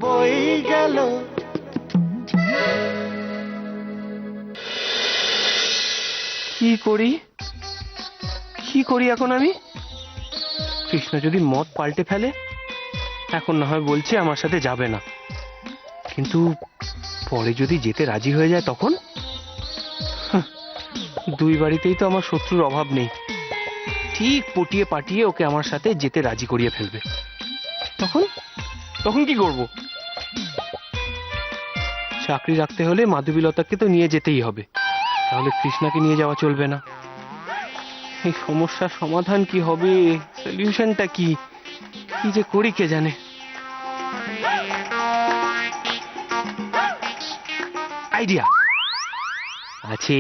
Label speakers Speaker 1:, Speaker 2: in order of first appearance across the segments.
Speaker 1: বই গেল। কি করি এখন আমি? কৃষ্ণ যদি মত পাল্টে ফেলে, এখন না হয় বলছে আমার সাথে যাবে না, কিন্তু পরে যদি যেতে রাজি হয়ে যায় তখন? দুই বাড়িতেই তো আমার শত্রুর অভাব নেই, ঠিক পটিয়ে পাটিয়ে ওকে আমার সাথে যেতে রাজি করিয়ে ফেলবে। তখন কি করব? চাকরি রাখতে হলে মাধবীলতাকে তো নিয়ে যেতেই হবে, তাহলে কৃষ্ণাকে নিয়ে যাওয়া চলবে না। এই সমস্যার সমাধান কি হবে? সলিউশনটা কি যে করি কে জানে। আইডিয়া আছে,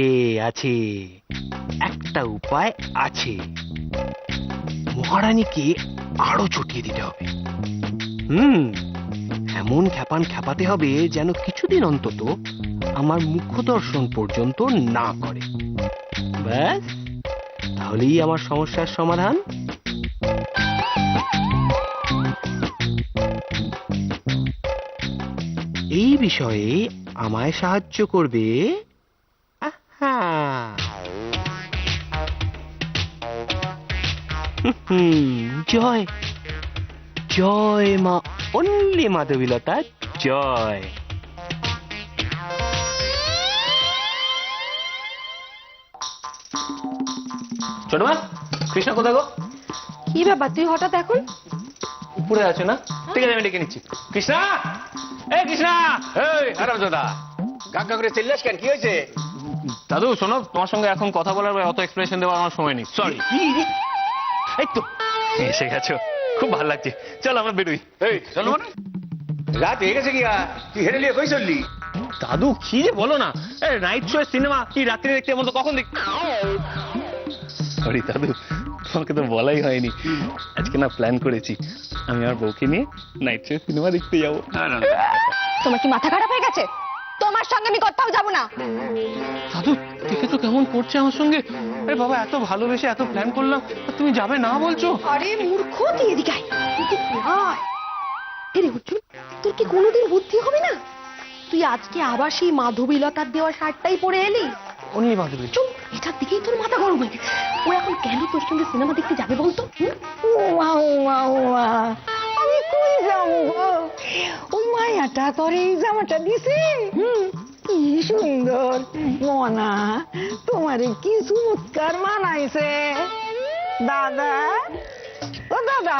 Speaker 1: একটা উপায় আছে। মহারানীকে আরো চটিয়ে দিতে হবে। এমন খ্যাপাতে হবে যেন কিছুদিন অন্তত আমার মুখ দর্শন পর্যন্ত না করে। ব্যাস, তাহলেই আমার সমস্যার সমাধান। এই বিষয়ে আমায় সাহায্য করবে জয় জয় মা অনলি মাধবীলতা জয়। ছোট মা, কৃষ্ণ কোথায় গো?
Speaker 2: কি ব্যাপার তুই হঠাৎ এখন?
Speaker 1: উপরে আছে না? ঠিক আছে, আমি ডেকে নিচ্ছি। কৃষ্ণা, এই কৃষ্ণা!
Speaker 3: এই আরাম দাদা, গাগা করে চিল্লাস কেন? কি হয়েছে?
Speaker 1: দাদু শোনো, তোমার সঙ্গে এখন কথা বলার অত এক্সপ্রেশন দেওয়ার আমার সময় নেই, সরি। এই তো এসে গেছো, খুব ভালো লাগছে। চল আমরা বেরোই।
Speaker 3: এই চলো মানে রাত হয়ে গেছে গিয়া, তুই হেরে নিয়ে কই চললি?
Speaker 1: দাদু কি যে বলো না, নাইট শো সিনেমা কি রাত্রে দেখতে মতো কখন দেখ। সরি দাদু, তোমাকে তো বলাই হয়নি, আজকে না প্ল্যান করেছি আমি আমার বউকে নিয়ে নাইট শো সিনেমা দেখতে যাবো।
Speaker 2: তোমার কি মাথা খারাপ হয়ে গেছে? তোমার সঙ্গে আমি কোথাও যাব না।
Speaker 1: দাদু দেখে তো কেমন করছে আমার সঙ্গে। আরে বাবা, এত ভালোবেসে এত প্ল্যান করলাম, আর তুমি যাবে না বলছো?
Speaker 2: আরে মূর্খ, তুই এদিকে আয়। এরে অর্জুন, তোর কি কোনোদিন বুদ্ধি হবে না? তুই আজকে আবার সেই মাধবীলতার দেওয়া শার্টটাই পরে এলি।
Speaker 1: অনলি মাধবী।
Speaker 2: চুপ, এটার দিকেই তোর মাথা গরম হয়ে গেছে। ও এখন কেন তোর সঙ্গে সিনেমা দেখতে যাবে বলতো?
Speaker 4: আমি কই যাবো গো? ওই মায়াটা তোর এই জামাটা দিছে। কি সুন্দর মনা, তোমারে কি চমৎকার মানাইছে। দাদা, ও দাদা,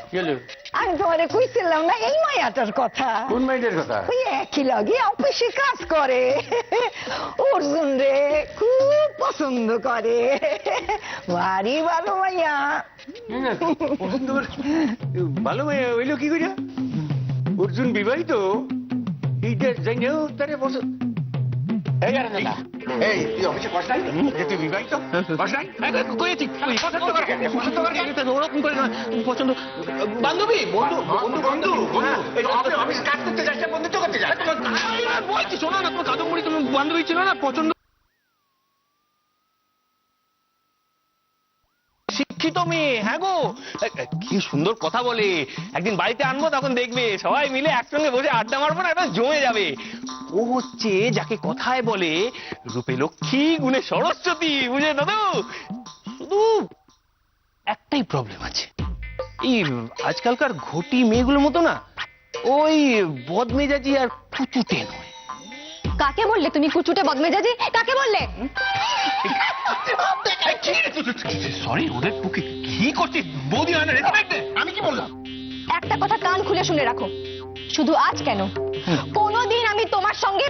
Speaker 3: কি হলো?
Speaker 4: আমি তোমারে কইছিলাম না এই মায়াটার কথা?
Speaker 3: কোন মাইন্ডের কথা?
Speaker 4: ওই একই লাগে অফিসে কাজ করে, অর্জুন রে খুব পছন্দ করে, ভারী ভালো মাইয়া।
Speaker 3: পছন্দ করে? ভালো মাইয়া হইলো কি কইরা? অর্জুন বিবাহিত, এইটা জানিও তারে পছন্দ। এই আরাম দাদা, এই তুই অফিসে কষ্ট নাই যে তুই বিবাহিত? কষ্ট নাই?
Speaker 1: করেছি
Speaker 3: পছন্দ করে কেন? পছন্দ করে কেন?
Speaker 1: ওরকম করে না, পছন্দ বান্ধবী
Speaker 3: বন্ধু বন্ধু বন্ধু বন্ধু এই অফিস কাজ করতে যাস না, বন্ধুত্ব করতে যাস?
Speaker 1: বলছি শোনো না, তোমার কাদম্বরী তুমি বান্ধবী ছিল না, পছন্দ। শিক্ষিত মেয়ে, হ্যাঁ গো, কি সুন্দর কথা বলে। একদিন বাড়িতে আনবো, তখন দেখবে সবাই মিলে একসঙ্গে বসে আড্ডা মারবো না, একদম জমে যাবে। ও হচ্ছে যাকে কথায় বলে রূপে লক্ষ্মী, গুণে সরস্বতী, বুঝে দাদু? শুধু একটাই প্রবলেম আছে, এই আজকালকার ঘটি মেয়েগুলোর মতো না, ওই বদমেজাজি আর ফুচুটে নয়।
Speaker 2: কাকে বললে তুমি কুচুটে বদমেজাজি? কাকে বললে?
Speaker 1: সরি, ওদের বুকে কি করছিস বৌদি? হয় না, রেসপেক্ট দে। আমি কি বললাম?
Speaker 2: একটা কথা কান খুলে শুনে রাখো, শুধু আজ কেন, কোনোদিন আমি তোমার সঙ্গে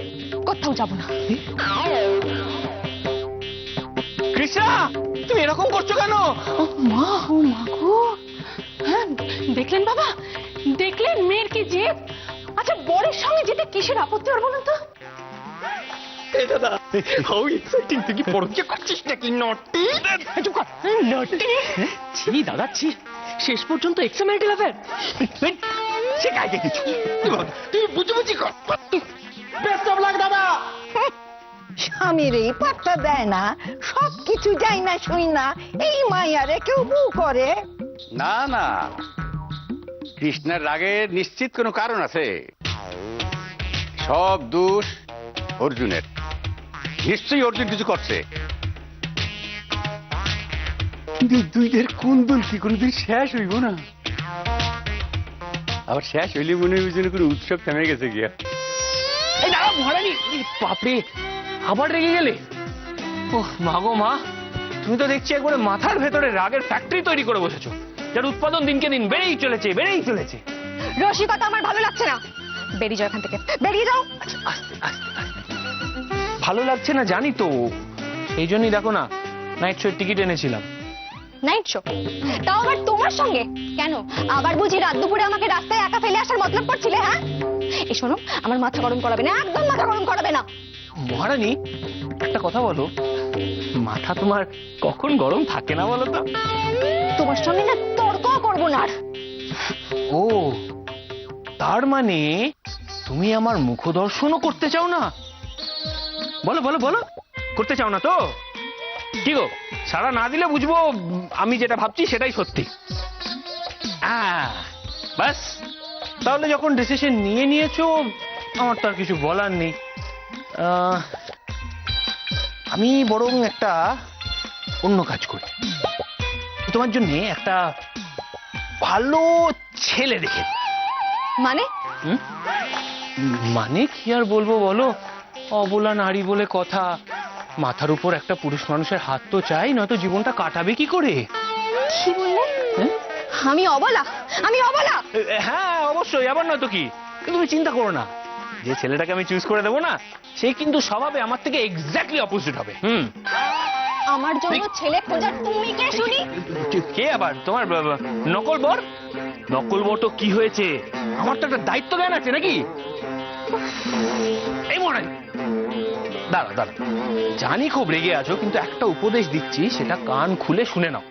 Speaker 2: কোথাও যাব না।
Speaker 1: কৃষ্ণা, তুমি এরকম করছো কেন?
Speaker 2: মা, ও মা গো। হ্যাঁ, দেখলেন বাবা, দেখলেন মেয়ের কি জেদ। আচ্ছা, বরের সঙ্গে যেতে কিসের আপত্তি ওর বলুন তো?
Speaker 1: এই দাদা, হাউ এক্সাইটিং! তুই কি পরীক্ষা করছিস নাকি? নটি চুপ কর, নটি। ছি দাদা, ছি, শেষ পর্যন্ত এক্সামেন্টাল অ্যাফেয়ার। সে গাইতে কিছু তুই বুঝি কর। বেস্ট অফ লাক দাদা।
Speaker 4: স্বামীর এই পাত্তা দেয় না, সবকিছু যাই না শুই না, এই মায়ারে কেউ বউ করে?
Speaker 3: না না, কৃষ্ণের রাগের নিশ্চিত কোনো কারণ আছে। সব দোষ অর্জুনের। নিশ্চয়ই অর্জুন কিছু করছে, কিন্তু দুইদের কুন্দল কি কোনদিন শেষ হইব না? আবার শেষ হইলে মনে হইব যেন কোনো উৎসব থেমে গেছে গিয়া।
Speaker 1: এই দাঁড়াও মহারানী, বাপরে আবার রেগে গেলে? ওহ মা গো মা, তুমি তো দেখছি একবারে মাথার ভেতরে রাগের ফ্যাক্টরি তৈরি করে বসেছো, যার উৎপাদন দিনকে দিন বেড়েই চলেছে বেড়েই চলেছে।
Speaker 2: রসিকতা আমার ভালো লাগছে না, বেরিয়ে যাও এখান থেকে, বেরিয়ে যাও।
Speaker 1: আস্তে আস্তে আস্তে। ভালো লাগছে না জানি তো, সেই জন্যই দেখো না নাইট শোর টিকিট এনেছিলাম।
Speaker 2: Night show? তাও আবার তোমার সঙ্গে? কেন, আবার বুঝি রাত দুপুরে আমাকে রাস্তায় একা ফেলে আসার মতলব করছিলে? হ্যাঁ, এই শোনো, আমার মাথা গরম করাবে না, একদম মাথা গরম করাবে না।
Speaker 1: মহারানী একটা কথা বলো, মাথা তোমার কখন গরম থাকে না বলো তো?
Speaker 2: তোমার সঙ্গে না তর্ক করবো না আর।
Speaker 1: ও তার মানে তুমি আমার মুখ দর্শনও করতে চাও না? বলো বলো বলো, করতে চাও না তো? কি গো, সারা না দিলে বুঝবো আমি যেটা ভাবছি সেটাই সত্যি। বাস, তাহলে যখন ডিসিশন নিয়ে নিয়েছো আমার তো আর কিছু বলার নেই। আমি বরং একটা অন্য কাজ করি, তোমার জন্য একটা ভালো ছেলে দেখে।
Speaker 2: মানে?
Speaker 1: মানে কি আর বলবো বলো, অবলা নারী বলে কথা, মাথার উপর একটা পুরুষ মানুষের হাত তো চাই, নয়তো জীবনটা কাটাবে কি করে?
Speaker 2: কি বললে? আমি অবলা? আমি অবলা?
Speaker 1: হ্যাঁ অবশ্যই, আবার নয়তো কি। কিন্তু তুমি চিন্তা করো না, যে ছেলেটাকে আমি চুজ করে দেবো না, সে কিন্তু স্বভাবে আমার থেকে এক্স্যাক্টলি অপোজিট হবে।
Speaker 2: আমার জন্য ছেলে খোঁজার তুমি কে শুনি?
Speaker 1: কে আবার? তোমার নকল বর? নকল বর তো কি হয়েছে, আমার তো একটা দায়িত্ব জ্ঞান আছে নাকি? এই মনে দাঁড়া দাঁড়া, জানি খুব রেগে আছো, কিন্তু একটা উপদেশ দিচ্ছি, সেটা কান খুলে শুনে নাও,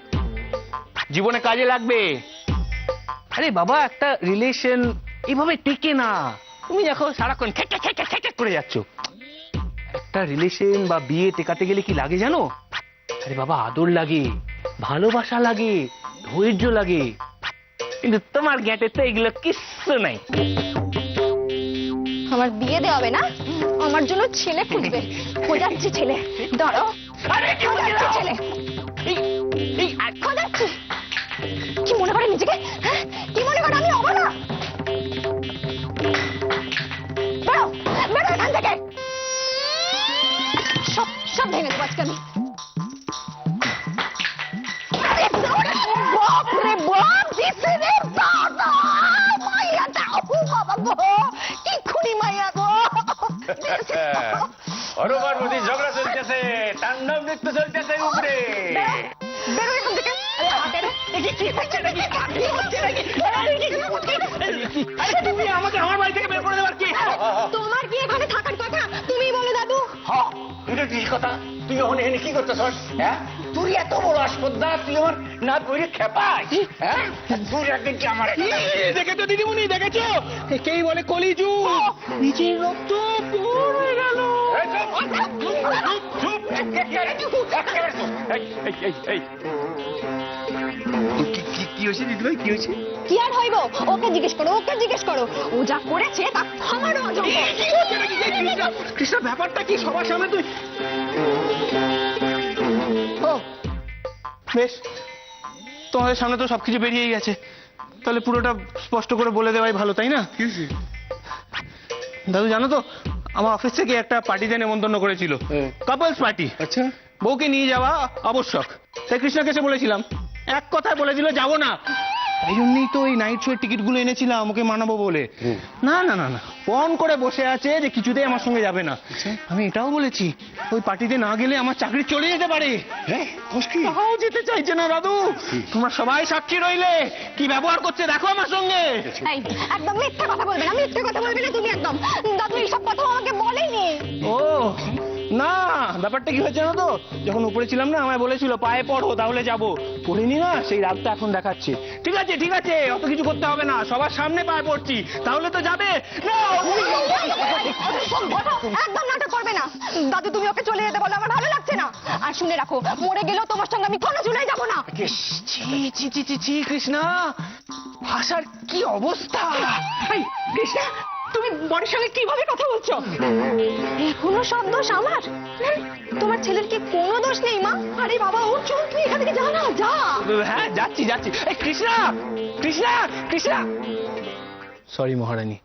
Speaker 1: জীবনে কাজে লাগবে। আরে বাবা, একটা রিলেশন এইভাবে টিকে না। তুমি দেখো সারাক্ষণ খ্যাক খ্যাক খ্যাক খ্যাক করে যাচ্ছ। একটা রিলেশন বা বিয়ে টেকাতে গেলে কি লাগে জানো? আরে বাবা, আদর লাগে, ভালোবাসা লাগে, ধৈর্য লাগে, কিন্তু তোমার গ্যাটে তো এগুলো কিচ্ছু নাই।
Speaker 2: আমার বিয়ে দেওয়াবে না, আমার জন্য ছেলে খুঁজবে। খোঁজাচ্ছি ছেলে, দাঁড়াও। খোঁজাচ্ছি ছেলে, খোঁজাচ্ছি। কি মনে করে নিজেকে? হ্যাঁ, কি মনে করে আমি অবলা? বেরো, বেরো এখান থেকে। সব সব ভেঙে দেবো আজকে আমি। বাপ রে বাপ, দিছে রে দাদা, মাইয়া দাও বাবা গো, কি খুনি মাইয়া গো।
Speaker 3: অরবার মধ্যে ঝগড়া চলতেছে, তাণ্ডব নৃত্য চলতেছে উপরে।
Speaker 2: বেরো এখান থেকে। আরে হাতের কি হচ্ছে নাকি? কি হচ্ছে নাকি?
Speaker 1: তুমি আমাকে আমার বাড়ি থেকে বের করে দেবার কি?
Speaker 2: তোমার কি এখানে থাকার কথা? তুমি বলো দাদু।
Speaker 3: এটা কি কথা? তুই ওখানে এনে কি করতেছস? হ্যাঁ, তুই এত বড় আসপদ্দা, তুই আমার না কইরে খেপাস? হ্যাঁ, তুই একদিন কি আমার
Speaker 1: দেখেছো দিদিমণি, দেখেছো? কেই বলে কলিজু, নিজের রক্ত পুরো হয়ে গেল। কি হয়েছে দিদিভাই, কি হয়েছে?
Speaker 2: কি আর হইব? ওকে জিজ্ঞেস করো, ওকে জিজ্ঞেস করো। ও যা করেছে তা আমারও অযোগ্য।
Speaker 1: কৃষ্ণা, ব্যাপারটা কি সবার সামনে তুই? ও বেশ, তোমাদের সামনে তো সবকিছু বেরিয়ে গেছে, তাহলে পুরোটা স্পষ্ট করে বলে দেওয়াই ভালো, তাই না? দাদু জানো তো, আমার অফিস থেকে একটা পার্টিতে নেমন্তন্ন করেছিল, কাপলস পার্টি।
Speaker 3: আচ্ছা,
Speaker 1: বউকে নিয়ে যাওয়া আবশ্যক, তাই কৃষ্ণাকে এসে বলেছিলাম, এক কথায় বলেছিল যাবো না। তাই জন্যই তো এই নাইট শোয়ের টিকিট গুলো এনেছিলাম ওকে মানাবো বলে। না না না না, ফোন করে বসে আছে যে কিছুতেই আমার সঙ্গে যাবে না। আমি এটাও বলেছি, ওই পার্টিতে না গেলে আমার চাকরি চলে যেতে পারে। তাও যেতে চাইছে না দাদু। তোমরা সবাই সাক্ষী রইলে কি ব্যবহার করছে দেখো আমার সঙ্গে।
Speaker 2: এই, একদম মিথ্যে কথা বলবে না, মিথ্যে কথা বলবে না তুমি একদম। দাদু এইসব কথা আমাকে বলেনি।
Speaker 1: ও না, ব্যাপারটা কি হয়েছে জানো তো, যখন উপরে ছিলাম না, আমায় বলেছিল পায়ে পড়ো তাহলে যাবো, পড়িনি না, সেই রাগটা এখন দেখাচ্ছি। ঠিক আছে ঠিক আছে, অত কিছু করতে হবে না, সবার সামনে পায়ে পড়ছি, তাহলে তো যাবে না।
Speaker 2: একদম নাটক করবে না দাদু, তুমি ওকে চলে যেতে বলো, আমার ভালো লাগছে না। আর শুনে রাখো, মরে গেলেও তোমার সঙ্গে আমি কোনো চুলাই যাবো না।
Speaker 1: ছি ছি ছি ছি ছি, কৃষ্ণা, ভাষার কি অবস্থা! এই, কৃষ্ণা,
Speaker 4: তুমি বরের সঙ্গে কিভাবে কথা বলছো?
Speaker 2: এখনো সব দোষ আমার? তোমার ছেলের কি কোনো দোষ নেই মা?
Speaker 4: আরে বাবা অর্জুন, তুই এখান থেকে যা না, যা।
Speaker 1: হ্যাঁ যাচ্ছি যাচ্ছি। এই কৃষ্ণা, কৃষ্ণা, কৃষ্ণা। সরি মহারানী,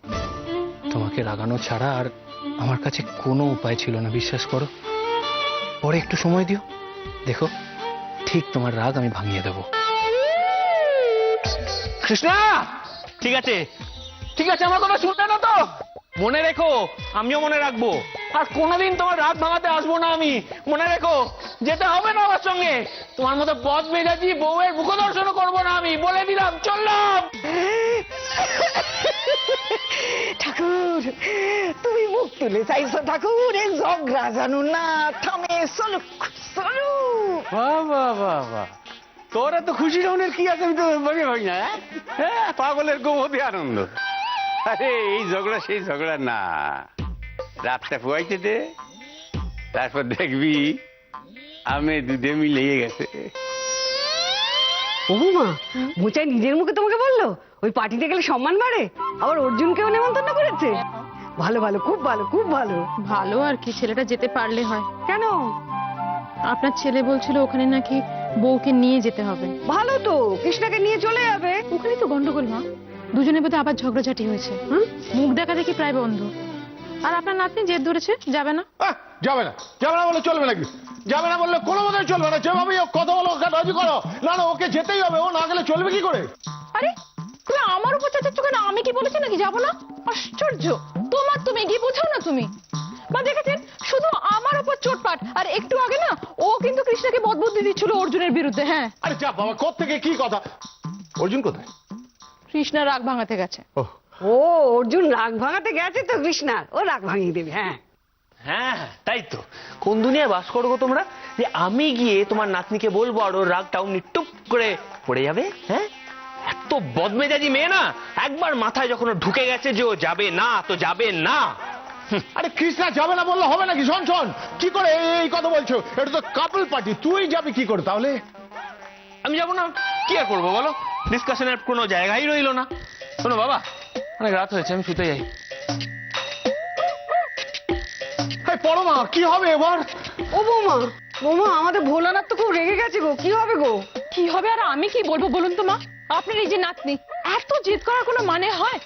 Speaker 1: তোমাকে রাগানো ছাড়া আর আমার কাছে কোনো উপায় ছিল না, বিশ্বাস করো। পরে একটু সময় দিও, দেখো ঠিক তোমার রাগ আমি ভাঙিয়ে দেবো। কৃষ্ণা, ঠিক আছে ঠিক আছে, আমার কথা শুনবে না তো? মনে রেখো, আমিও মনে রাখবো। আর কোনোদিন তোমার রাগ ভাঙাতে আসবো না আমি, মনে রেখো। যেতে হবে না আমার সঙ্গে। তোমার মতো পথ মেজাজি বউয়ের মুখ দর্শনও করবো না আমি, বলে দিলাম। চললাম।
Speaker 4: ঠাকুর, তুমি মুখ তুলে চাইছো ঠাকুর, এই ঝগড়া জানো না থামে। চলো চলো।
Speaker 3: বাহ বাহ বাহ বাহ, তোর এত খুশি রহনের কি আছে আমি তো মনে ভাবি না। হ্যাঁ, পাগলের গোমতি আনন্দ। আরে এই ঝগড়া সেই ঝগড়া না, রাতটা ফুয়াইতে দে, তারপর দেখবি আমি দুধে মিলিয়ে গেছে।
Speaker 4: ও মা, মোচাই নিজের মুখে তোমাকে বললো ওই পার্টিতে গেলে সম্মান বাড়ে, আবার অর্জুনকেও নেমন্তন্ন করেছে। ভালো ভালো, খুব ভালো, খুব ভালো।
Speaker 5: ভালো আর কি, ছেলেটা যেতে পারলে হয়।
Speaker 4: কেন?
Speaker 5: আপনার ছেলে বলছিল ওখানে নাকি বউকে নিয়ে যেতে হবে।
Speaker 4: ভালো তো, কৃষ্ণাকে নিয়ে চলে যাবে।
Speaker 5: ওখানেই তো গন্ডগোল মা, দুজনের মধ্যে আবার ঝগড়াঝাটি হয়েছে। মুখ দেখা দেখি প্রায় বন্ধ। আর আপনার নাতনি জেদ ধরেছে, যাবে না।
Speaker 6: যাবে না, যাবে না বলে চলবে নাকি? যাবে না বললে কোনো মতেই চলবে না। যেভাবে হোক কথা বলো, ওকে রাজি করো। না না, ওকে যেতেই হবে, ও না গেলে চলবে কি করে?
Speaker 5: আরে তুমি আমার উপর চাচাচ্ছ কেন? আমি কি বলেছি নাকি যাবো না? আশ্চর্য, তোমার তুমি কি বোঝাও না তুমি? মা দেখেছেন, শুধু আমার উপর চোটপাট। আর একটু আগে না ও কিন্তু কৃষ্ণাকে বদবুদ্ধি দিচ্ছিল অর্জুনের বিরুদ্ধে। হ্যাঁ,
Speaker 6: আরে যা বাবা, কোত্থেকে কি কথা? অর্জুন কোথায়?
Speaker 5: কৃষ্ণা রাগ ভাঙাতে গেছে।
Speaker 4: ও, অর্জুন রাগ ভাঙাতে গেছে তো কৃষ্ণার, ও রাগ ভাঙিয়ে দেবে। হ্যাঁ
Speaker 1: হ্যাঁ তাই তো। কোন দুনিয়ায় বাস করো গো তোমরা, যে আমি গিয়ে তোমার নাতনিকে বলবো আর ওর রাগটাও নিটুপ করে পড়ে যাবে? হ্যাঁ, এত বদমেজাজি মেয়ে না, একবার মাথায় যখন ও ঢুকে গেছে যে ও যাবে না তো যাবে না।
Speaker 6: আরে কৃষ্ণা যাবে না বললে হবে নাকি? শোন শোন, কি করে এই কথা বলছো? এটা তো কাপল পার্টি, তুই যাবি কি করে তাহলে?
Speaker 1: আমি যাবো না, কি আর করবো বলো? ডিসকাশনের কোনো জায়গাই রইলো না। শোনো বাবা, অনেক রাত হয়েছে, আমি শুতে যাই।
Speaker 6: পড়ো মা, কি হবে এবার?
Speaker 4: ও বৌমা, বৌমা আমাদের ভোলানাথ তো খুব রেগে গেছে গো, কি হবে গো?
Speaker 5: কি হবে আর আমি কি বলবো বলুন তো মা? আপনার এই যে নাতনি, এত জেদ করার কোনো মানে হয়?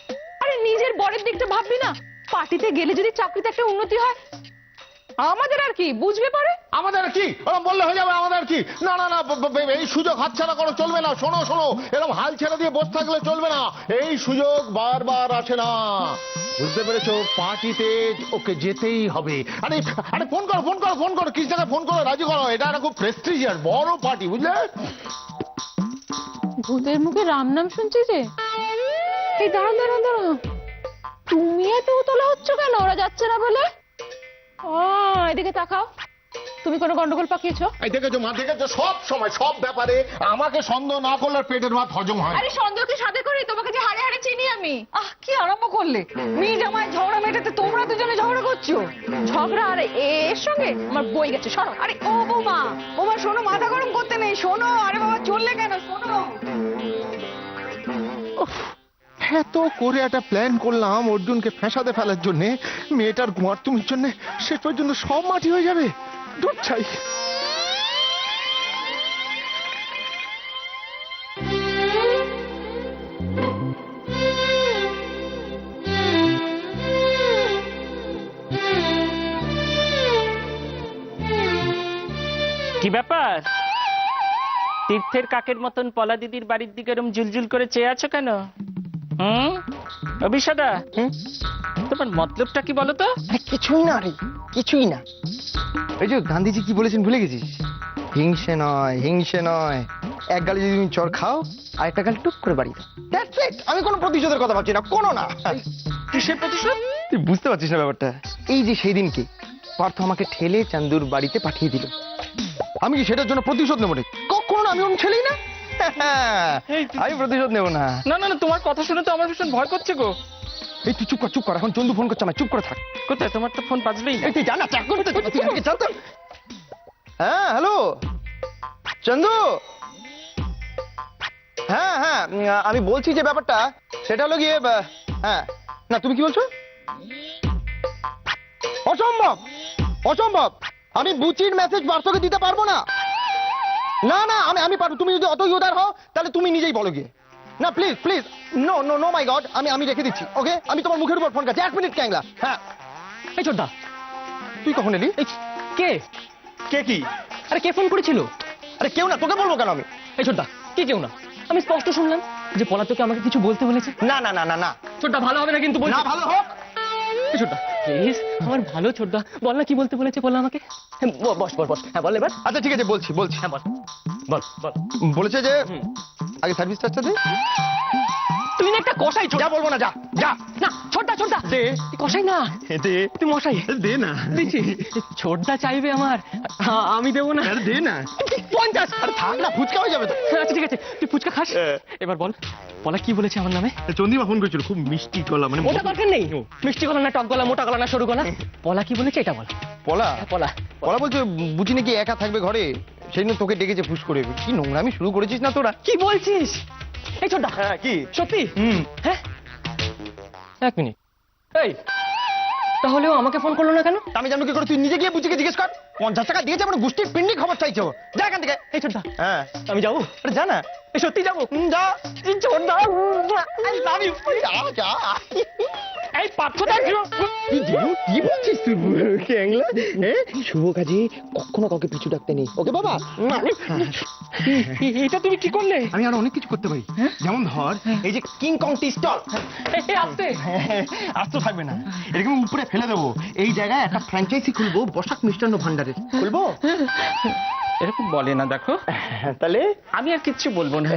Speaker 5: আরে নিজের বরের দিকটা ভাববি না? পার্টিতে গেলে যদি চাকরিতে একটা উন্নতি হয়, আমাদের আর কি বুঝবে পরে?
Speaker 6: আমাদের আর কি? ওরকম বললে হয়ে যাবে? আমাদের আর কি? না না না, এই সুযোগ হাতছাড়া করো চলবে না। শোনো শোনো, এরকম হাল ছেড়ে দিয়ে বসে থাকলে চলবে না। এই সুযোগ বারবার আসে না, বুঝতে পেরেছো? পার্টিতে ওকে যেতেই হবে। আরে আরে ফোন করো ফোন করো ফোন করো, কৃষ্ণাকে ফোন করো, রাজি করো। এটা একটা খুব প্রেস্টিজিয়াস বড় পার্টি, বুঝলে?
Speaker 5: ভূতের মুখে রাম নাম শুনছি যে। এই দাঁড়ান দাঁড়ান দাঁড়ান, তুমি এত উতলা হচ্ছ কেন ওরা যাচ্ছে না বলে? ও এদিকে তাকাও, তুমি কোনো গন্ডগোল পাকিয়েছো?
Speaker 6: এই দেখেছো মা, দেখেছো? সব সময় সব ব্যাপারে আমাকে সন্দেহ না করলে পেটের ভাত হজম হয়।
Speaker 5: আরে সন্দেহকে সাথে করি, তোমাকে যে হাড়ে হাড়ে চিনি আমি।
Speaker 4: কি আরম্ভ করলে? মেয়ে জামাই ঝগড়া মেটাতে তোমরা দুজনে ঝগড়া করছো।
Speaker 5: ঝগড়া আর এর সঙ্গে আমার বই গেছে, সরো।
Speaker 4: আরে ও বৌমা, বৌমা শোনো, মাথা গরম করতে নেই, শোনো। আরে বাবা চললে কেন, শোনো।
Speaker 6: এত করে একটা প্ল্যান করলাম অর্জুনকে ফেঁসাতে ফেলার জন্য, মেয়েটার গুমার তুমির জন্য শেষ পর্যন্ত সব মাটি হয়ে যাবে। দূর চাই।
Speaker 7: কি ব্যাপার? তীর্থের কাকের মতন পলা দিদির বাড়ির দিকে এরম ঝুলঝুল করে চেয়ে আছো কেন? অভিষাদা, তোমার মতলবটা কি বলো তো?
Speaker 8: কিছুই না রে, কিছুই না। ওই যে গান্ধীজি কি বলেছেন ভুলে গেছিস? হিংসে নয়, হিংসে নয়। এক গালে যদি তুমি চড় খাও, আরেকটা গাল টুক করে বাড়ি দাও। That's it. আমি কোনো প্রতিশোধের কথা ভাবছি না, কোনো না।
Speaker 7: কিসের প্রতিশোধ?
Speaker 8: তুই বুঝতে পারছিস না ব্যাপারটা? এই যে সেই দিনকে পার্থ আমাকে ঠেলে চান্দুর বাড়িতে পাঠিয়ে দিল, আমি কি সেটার জন্য প্রতিশোধ নেবো না? কখনো না, আমি ওরকম ছেলেই না। আমি প্রতিশোধ নেবো না।
Speaker 7: না না না, তোমার কথা শুনে তো আমার ভীষণ ভয় করছে গো।
Speaker 8: এই তুই চুপ কর, চুপ কর। এখন চন্দু ফোন করছে আমায়, চুপ করে থাক।
Speaker 7: কোথায়? তোমার তো ফোন বাজবেই না।
Speaker 8: এই তুই জানা চাক করতে তুই আমাকে চল তো। হ্যাঁ হ্যালো চন্দু। হ্যাঁ হ্যাঁ, আমি বলছি যে ব্যাপারটা সেটা হলো গিয়ে, হ্যাঁ না, তুমি কি বলছো? অসম্ভব, অসম্ভব। আমি বুচির মেসেজ পার্থকে দিতে পারবো না। না না, আমি পারবো। তুমি যদি অতই উদার হও তাহলে তুমি নিজেই বলো গিয়ে। না please please, no no no my God, আমি রেখে দিচ্ছি। ওকে, আমি তোমার মুখের উপর ফোন করছি। 1 মিনিট ক্যাংলা। হ্যাঁ,
Speaker 7: এই ছোটদা,
Speaker 8: তুই কখন এলি?
Speaker 7: এই কে
Speaker 8: কে কি?
Speaker 7: আরে কে ফোন করেছিল?
Speaker 8: আরে কেউ না, তোকে বলবো কেন আমি?
Speaker 7: এই ছোটদা, কে কেউ না? আমি স্পষ্ট শুনলাম যে পলাতকে আমাকে কিছু বলতে বলেছে।
Speaker 8: না না না না না,
Speaker 7: ছোটদা ভালো হবে না কিন্তু বলছি।
Speaker 8: না ভালো হোক।
Speaker 7: এই ছোটদা প্লিজ, আমার ভালো ছোটদা, বল না কি বলতে বলেছে, বল না আমাকে। হ্যাঁ, বস বস বস, হ্যাঁ বল এবার।
Speaker 8: আচ্ছা ঠিক আছে, বলছি বলছি।
Speaker 7: হ্যাঁ বল বল বল।
Speaker 8: বলেছে যে আগে সার্ভিস চার্জটা দে।
Speaker 7: তুই না একটা কষাই ছোট।
Speaker 8: যা বলবো না, যা যা।
Speaker 7: না ছোটদা ছোটদা
Speaker 8: দে।
Speaker 7: তুই কষাই না,
Speaker 8: দে
Speaker 7: তুই মশাই।
Speaker 8: দে না,
Speaker 7: দিচ্ছি। ছোটদা চাইবে আমার, আমি দেবো না।
Speaker 8: দে না।
Speaker 7: 50।
Speaker 8: আরে থাক না, ফুচকা হয়ে যাবে তো।
Speaker 7: আচ্ছা ঠিক আছে, তুই ফুচকা খাস। এবার বল, পলা কি বলেছে আমার নামে?
Speaker 8: চন্দ্রিমা ফোন করেছিল, খুব মিষ্টি গলা, মানে
Speaker 7: ওটা দরকার নেই। মিষ্টি গলা না টক গলা, মোটা গলা না সরু গলা, পলা কি বলেছে এটা বল।
Speaker 8: পলা
Speaker 7: পলা
Speaker 8: পলা বলছে বুঝি নাকি একা থাকবে ঘরে, সেই জন্য তোকে ডেকেছে ফুস করে। কি নোংরামি শুরু করেছিস না তোরা?
Speaker 7: কি বলছিস? এই ছোটদা,
Speaker 8: হ্যাঁ কি
Speaker 7: সত্যি?
Speaker 8: হুম।
Speaker 7: হ্যাঁ, 1 মিনিট। এই তাহলেও আমাকে ফোন করলো না কেন?
Speaker 8: আমি জানো কি করে? তুই নিজে গিয়ে বুঝিকে জিজ্ঞেস কর। 50 টাকা দিয়েছে, আমার গুষ্টির পিন্ডি খবর চাইছো। যা এখান থেকে।
Speaker 7: এই ছোটদা,
Speaker 8: হ্যাঁ
Speaker 7: আমি যাবো?
Speaker 8: আরে যা না।
Speaker 7: এই সত্যি যাবো?
Speaker 8: যা
Speaker 7: এই ছোটদা, I love you.
Speaker 8: যা যা।
Speaker 7: এই পার্থদা,
Speaker 8: কি বলছিস তুই ক্যাংলা? শুভ কাজে কখনো কাউকে পিছু ডাকতে নেই, ওকে বাবা?
Speaker 7: এটা তুমি কি করলে?
Speaker 8: আমি আরো অনেক কিছু করতে পারি। যেমন ধর এই যে কিং কং টি স্টল,
Speaker 7: এই আসতে।
Speaker 8: আস্ত থাকবে না, এরকম উপরে ফেলে দেবো। এই জায়গায় একটা ফ্র্যাঞ্চাইজি খুলবো, বসাক মিষ্টান্ন ভান্ডারের। খুলবো?
Speaker 7: এরকম বলে না, দেখো।
Speaker 8: তাহলে
Speaker 7: আমি আর কিচ্ছু বলবো না,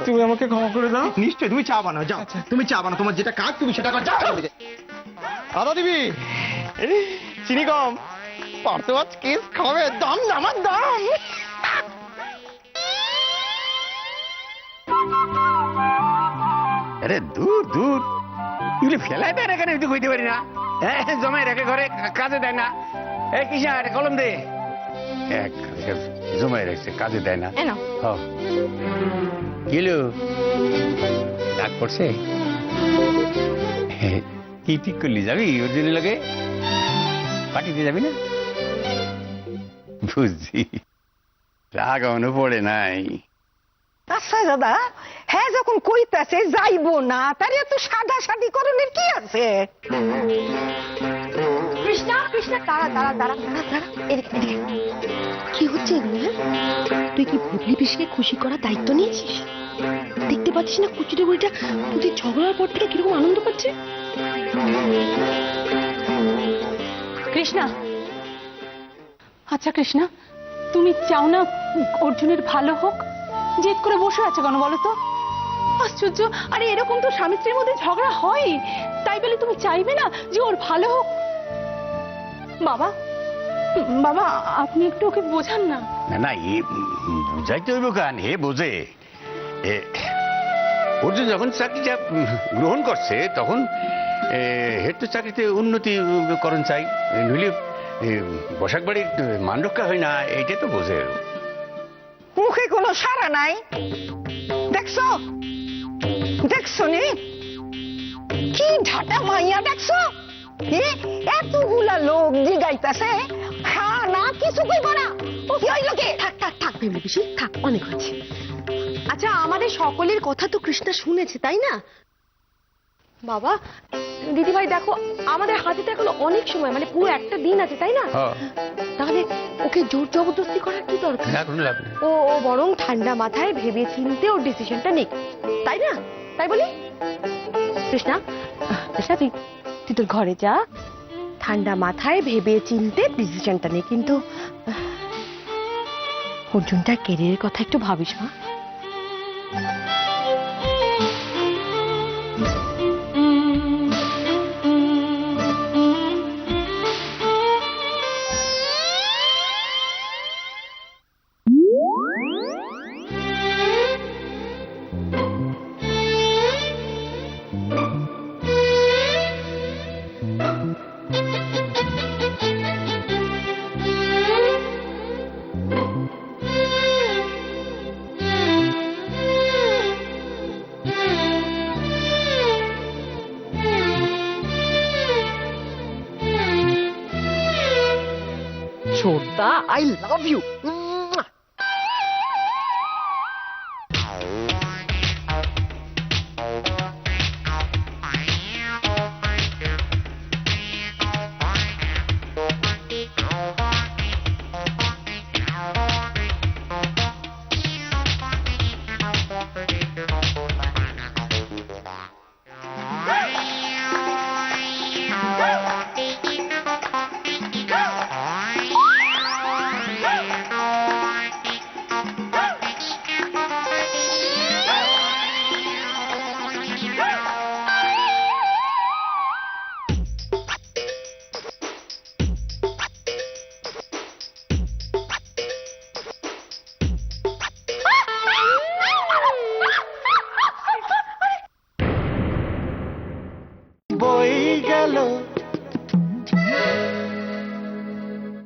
Speaker 7: তুমি আমাকে ক্ষমা করে দাও।
Speaker 8: নিশ্চয়ই, তুমি চা বানাও, যাও। তুমি চা বানাও, তোমার যেটা কাজ তুমি সেটা কর, যাও এখান থেকে। আদা দিবি? চিনি কম। পারতো আজ কেস খাবে, দাম আমার দাম।
Speaker 3: আরে দূর দূর, এগুলো ফেলায় দেয় না কেন? তুই কইতে পারি না? হ্যাঁ, জমায় রেখে ঘরে কাজে দেয় না। এ কিসা, কলম দে। এক জমায় রাখছে, কাজে দেয় না।
Speaker 2: এ নাও।
Speaker 3: গেলো ডাক পড়ছে। কি ঠিক করলি, যাবি ওর জন্য লাগে? পার্টিতে যাবি না? বুঝছি, রাগ এখনো পড়ে নাই।
Speaker 4: আচ্ছা দাদা, হ্যাঁ যখন কইতাছে যাইবো না, তার এত সাদা সাদি করণের কি আছে?
Speaker 2: কৃষ্ণা কৃষ্ণা, দাঁড়া দাঁড়া দাঁড়া দাঁড়া দাঁড়া, এদিকে এদিকে। কি হচ্ছে এগুলো? তুই কি ভুতলি পিসিকে খুশি করার দায়িত্ব নিয়েছিস? দেখতে পাচ্ছিস না কুচুরি বুড়িটা তোদের ঝগড়ার পর থেকে কিরকম আনন্দ পাচ্ছে?
Speaker 5: কৃষ্ণা, আচ্ছা কৃষ্ণা, তুমি চাও না অর্জুনের ভালো হোক? জেদ করে বসে আছে কেন বলো তো? আশ্চর্য, আরে এরকম তো স্বামী স্ত্রীর মধ্যে ঝগড়া হয়, তাই বলে তুমি চাইবে না যে ওর ভালো হোক? বাবা, বাবা আপনি একটু ওকে বোঝান না।
Speaker 3: না না, এ বুঝাইতে হইব কেন? হে বোঝে। অর্জুন যখন চাকরিটা গ্রহণ করছে তখন হের তো চাকরিতে উন্নতিকরণ চাই, নইলে বসাক বাড়ির মান রক্ষা হয় না, এইটা তো বোঝে।
Speaker 4: মুখে কোনো সারা নাই, দেখছো? দেখছো নি কি ঝাঁটা মাইয়া, দেখছো? এতগুলা লোক জিগাইতাছে, খা না কিছু কইব না। ও কি হইল কে?
Speaker 2: থাক থাক থাক ভেবলি পিসি, থাক, অনেক হয়েছে। আচ্ছা, আমাদের সকলের কথা তো কৃষ্ণা শুনেছে, তাই না? বাবা, দিদিভাই দেখো, আমাদের হাতে তো এখন অনেক সময়, মানে পুরো একটা দিন আছে, তাই না? তাহলে ওকে জোর জবরদস্তি করার কি দরকার? ও ও বরং ঠান্ডা মাথায় ভেবে চিনতে ওর ডিসিশনটা নিক, তাই না? তাই বলি? কৃষ্ণা, কৃষ্ণা তুই তোর ঘরে যা, ঠান্ডা মাথায় ভেবে চিনতে ডিসিশনটা নে, কিন্তু অর্জুনটার ক্যারিয়ারের কথা একটু ভাবিস, মা। ছোটদা আই লাভ ইউ